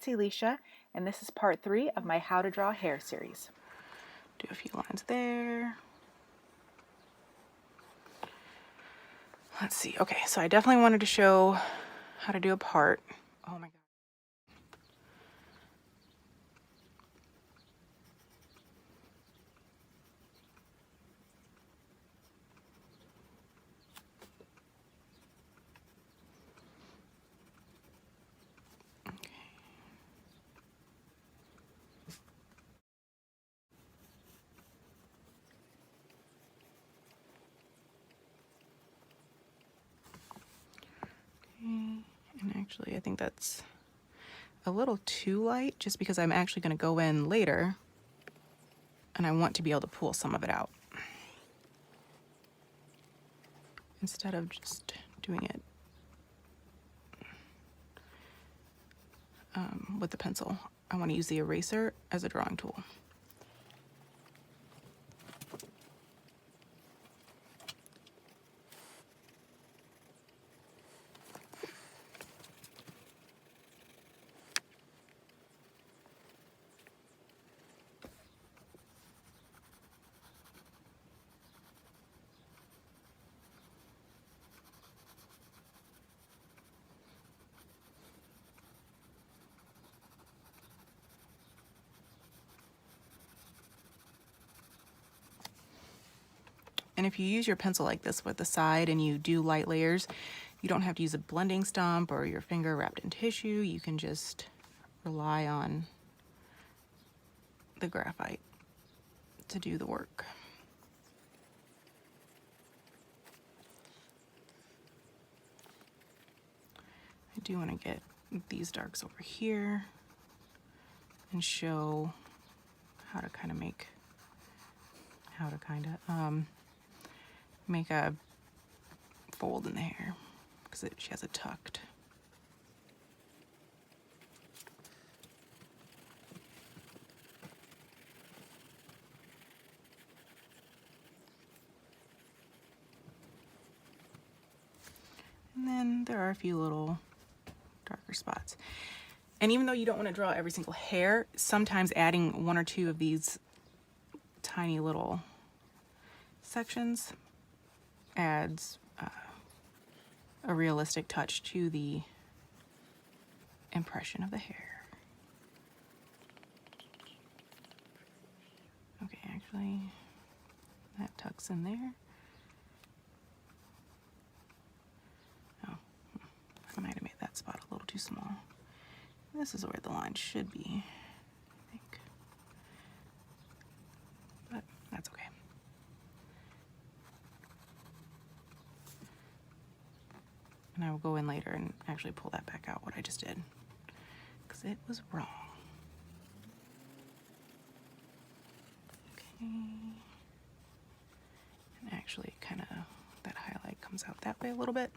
it's Alicia, and this is part 3 of my How to Draw Hair series. Do a few lines there. Let's see. Okay, so I definitely wanted to show how to do a part. Oh my God. And actually, I think that's a little too light just because I'm actually going to go in later and I want to be able to pull some of it out instead of just doing it with the pencil. I want to use the eraser as a drawing tool. And if you use your pencil like this with the side and you do light layers, you don't have to use a blending stump or your finger wrapped in tissue. You can just rely on the graphite to do the work. I do want to get these darks over here and show how to kind of make a fold in the hair because she has it tucked. And then there are a few little darker spots. And even though you don't want to draw every single hair, sometimes adding one or two of these tiny little sections adds a realistic touch to the impression of the hair. Okay, actually, that tucks in there. Oh, I might have made that spot a little too small. This is where the line should be, I think. But that's okay. And I will go in later and actually pull that back out, what I just did, because it was wrong. Okay. And actually kind of, that highlight comes out that way a little bit.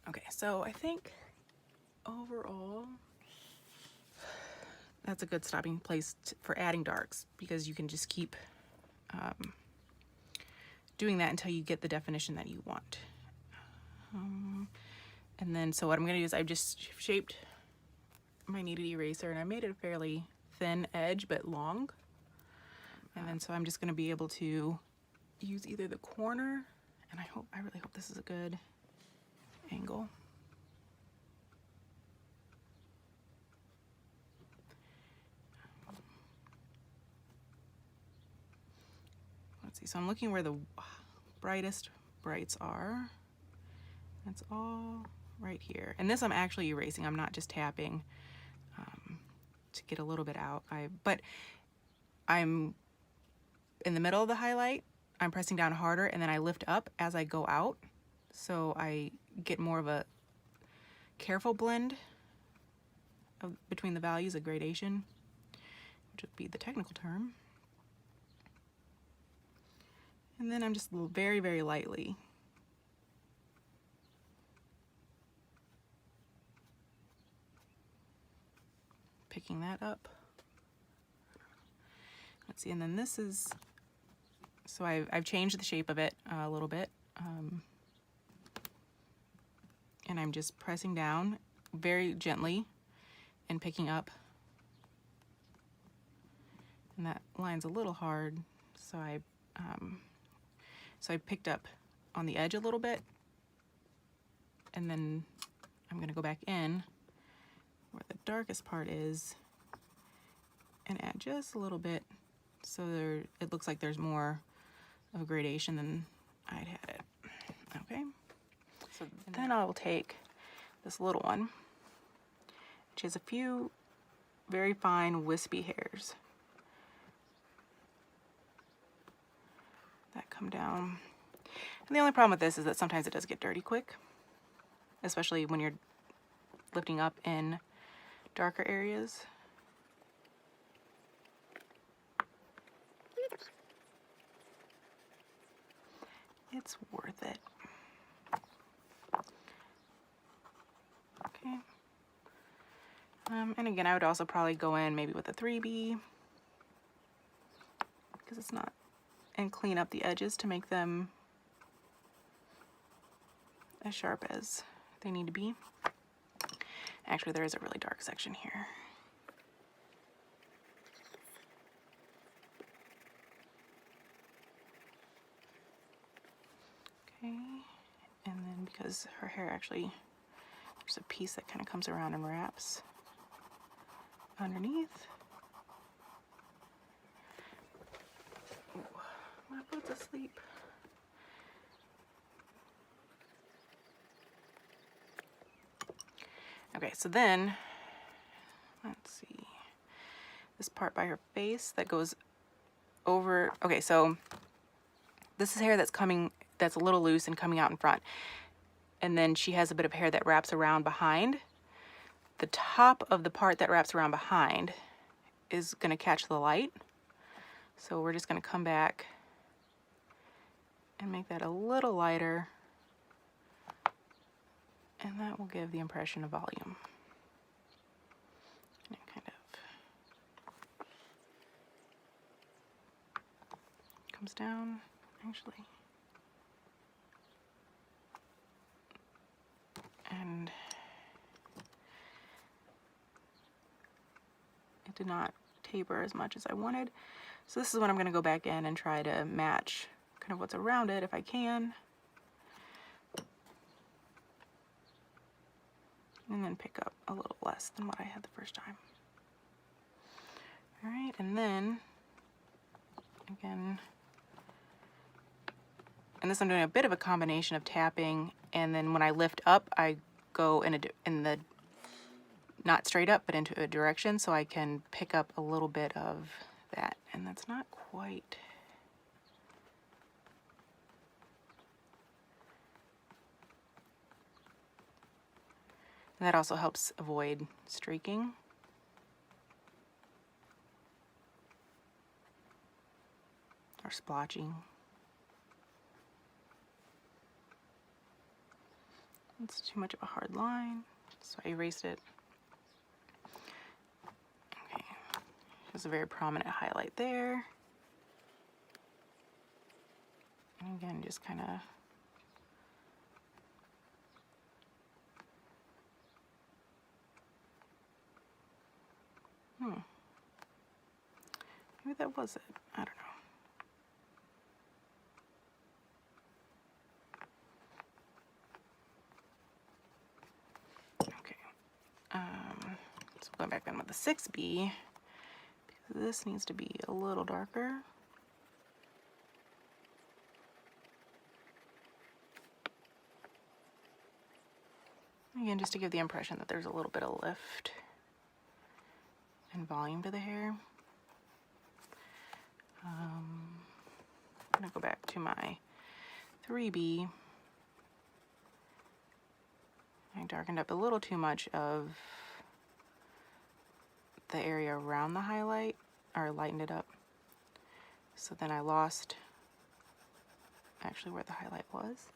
Okay, so I think overall, that's a good stopping place for adding darks because you can just keep doing that until you get the definition that you want. And then, so what I'm going to do is I've just shaped my kneaded eraser and I made it a fairly thin edge but long. And then so I'm just going to be able to use either the corner, and I really hope this is a good angle. Let's see, so I'm looking where the brightest brights are. That's all right here. And this I'm actually erasing. I'm not just tapping to get a little bit out. But I'm in the middle of the highlight. I'm pressing down harder and then I lift up as I go out. So I get more of a careful blend between the values, a gradation, which would be the technical term. And then I'm just very, very lightly picking that up. Let's see, and then this is, so I've changed the shape of it a little bit. And I'm just pressing down very gently and picking up And that line's a little hard, so I picked up on the edge a little bit, and then I'm gonna go back in where the darkest part is and add just a little bit so it looks like there's more of a gradation than I'd had it. Okay, so then I will take this little one, which has a few very fine wispy hairs that come down. And the only problem with this is that sometimes it does get dirty quick, especially when you're lifting up in darker areas. It's worth it. Okay. And again, I would also probably go in maybe with a 3B because it's not, and clean up the edges to make them as sharp as they need to be. Actually, there is a really dark section here. Okay, and then because her hair actually, there's a piece that kind of comes around and wraps underneath. Ooh, my boat's asleep. Okay, so then, let's see, this part by her face that goes over, okay, so this is hair that's coming, that's a little loose and coming out in front. And then she has a bit of hair that wraps around behind. The top of the part that wraps around behind is gonna catch the light. So we're just gonna come back and make that a little lighter. And that will give the impression of volume. And it kind of comes down, actually. And it did not taper as much as I wanted. So this is when I'm going to go back in and try to match kind of what's around it if I can. And then pick up a little less than what I had the first time. All right, and then again, and this I'm doing a bit of a combination of tapping, and then when I lift up, I go in the not straight up, but into a direction, so I can pick up a little bit of that, and that's not quite. And that also helps avoid streaking. Or splotching. It's too much of a hard line, so I erased it. Okay, there's a very prominent highlight there. And again, just kind of maybe that was it. I don't know. Okay. So going back in with the 6B, because this needs to be a little darker. Again, just to give the impression that there's a little bit of lift and volume to the hair. I'm gonna go back to my 3B. I darkened up a little too much of the area around the highlight, or lightened it up. So then I lost actually where the highlight was.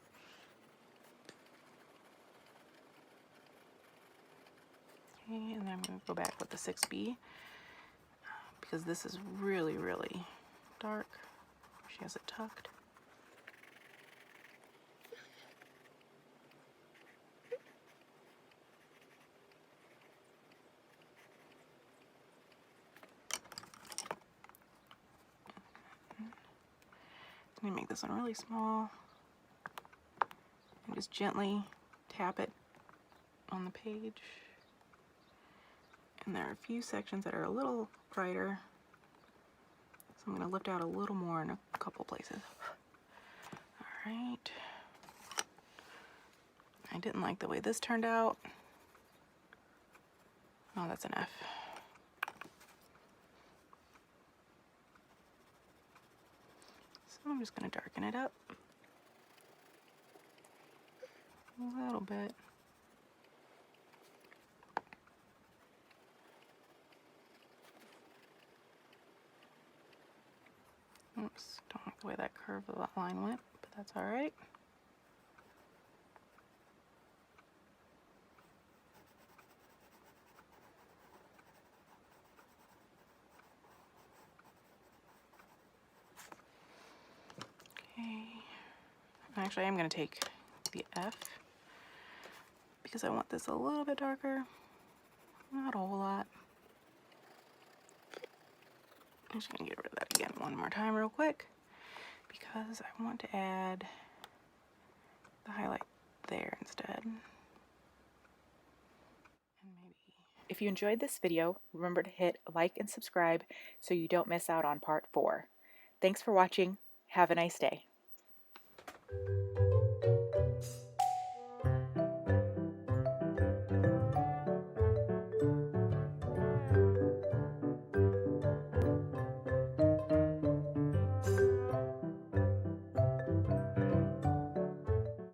Okay, and then I'm gonna go back with the 6B because this is really, really dark. She has it tucked. Let me make this one really small and just gently tap it on the page. And there are a few sections that are a little brighter, so I'm going to lift out a little more in a couple places. All right. I didn't like the way this turned out. Oh, that's an F. So I'm just going to darken it up a little bit. Oops, don't like the way that curve of that line went, but that's all right. Okay. Actually, I'm going to take the F because I want this a little bit darker. Not a whole lot. I'm just going to get rid of that again one more time real quick because I want to add the highlight there instead. And maybe. If you enjoyed this video, remember to hit like and subscribe so you don't miss out on part 4. Thanks for watching. Have a nice day.